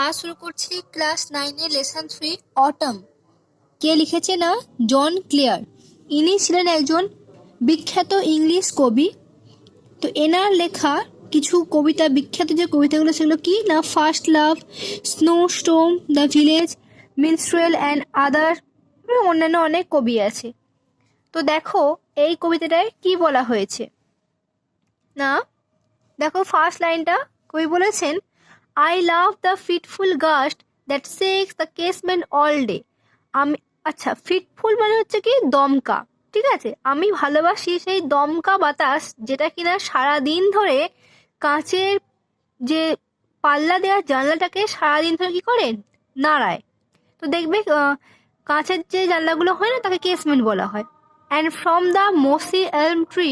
আজ শুরু করছি ক্লাস 9 লেসন 3 অটম। কে লিখেছে না জন ক্লেয়ার। ইনি ছিলেন একজন বিখ্যাত ইংলিশ কবি। তো এনার লেখা কিছু কবিতা, বিখ্যাত যে কবিতাগুলো সেগুলো কি না first love, snow storm, the village, minstrel and other, অন্যান্য অনেক কবি আছে। তো দেখো এই কবিতাটায় কি বলা হয়েছে না, দেখো ফার্স্ট লাইনটা কবি বলেছেন, I love the fitful gust that shakes the casement all day. আমি, আচ্ছা, ফিটফুল মানে হচ্ছে কি দমকা, ঠিক আছে। আমি ভালোবাসি সেই দমকা বাতাস যেটা কিনা সারাদিন ধরে কাঁচের যে পাল্লা দেওয়ার জানলাটাকে সারাদিন ধরে কি করে নাড়ায়। তো দেখবে কাঁচের যে জানলাগুলো হয় না তাকে কেসমেন্ট বলা হয়। And from the mossy elm tree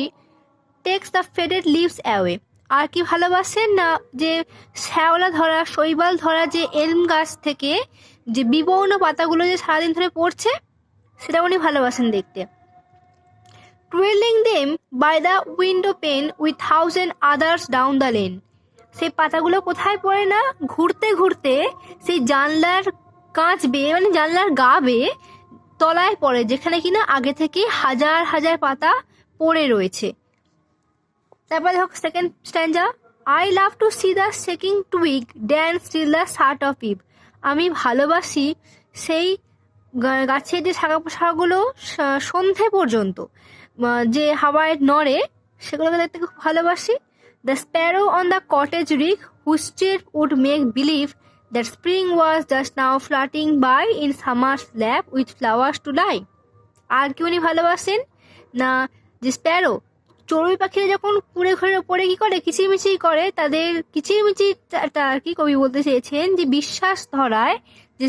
takes the faded leaves away. আর কি ভালোবাসেন না যে শ্যাওলা ধরা, শৈবাল ধরা যে এলম গাছ থেকে যে বিবর্ণ পাতাগুলো যে সারাদিন ধরে পড়ছে সেটা উনি ভালোবাসেন দেখতে। Twirling them by the window pane with thousand others down the lane. সেই পাতাগুলো কোথায় পড়ে না, ঘুরতে ঘুরতে সেই জানলার কাঁচ বেয়ে, মানে জানলার গা বেয়ে তলায় পড়ে, যেখানে কিনা আগে থেকে হাজার হাজার পাতা পড়ে রয়েছে। তারপর দেখো second stanza, I love to see the shaking twig dance till the shut of eve. আমি ভালোবাসি সেই গাছের যে শাখা পোশাকগুলো সন্ধে পর্যন্ত যে হাওয়ায় নড়ে সেগুলোকে দেখতে খুব ভালোবাসি। The sparrow on the cottage rick whose chirp would make believe that spring was just now flirting by in summer's lap with flowers to lie. আর কি উনি ভালোবাসেন না যে স্প্যারো, চড়ুই পাখিরা যখন কুড়ে ঘরের ওপরে কি করে কিচিরমিচির করে, তাদের কিচিরমিচিরটা আর কি কবি বলতে চেয়েছেন যে বিশ্বাস ধরায় যে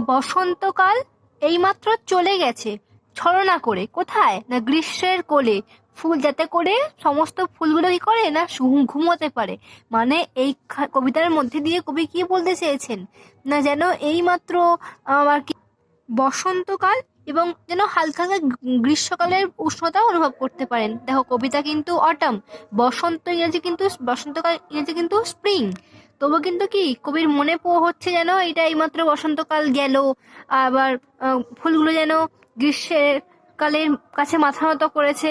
বসন্তকাল এইমাত্র চলে গেছে ছলনা করে, কোথায় না গ্রীষ্মের কোলে, ফুল যাতে করে সমস্ত ফুলগুলো কি করে না ঘুমোতে পারে। মানে এই কবিতার মধ্যে দিয়ে কবি কি বলতে চেয়েছেন না যেন এইমাত্র আর কি বসন্তকাল এবং যেন হালকা হালকা গ্রীষ্মকালের উষ্ণতা অনুভব করতে পারেন। দেখো কবিতা কিন্তু অটাম, বসন্তকাল ইংরেজি কিন্তু স্প্রিং। তবু কিন্তু কি কবির মনে হচ্ছে যেন এটা এইমাত্র বসন্তকাল গেল, আবার ফুলগুলো যেন গ্রীষ্মের কালের কাছে মাথা নত করেছে।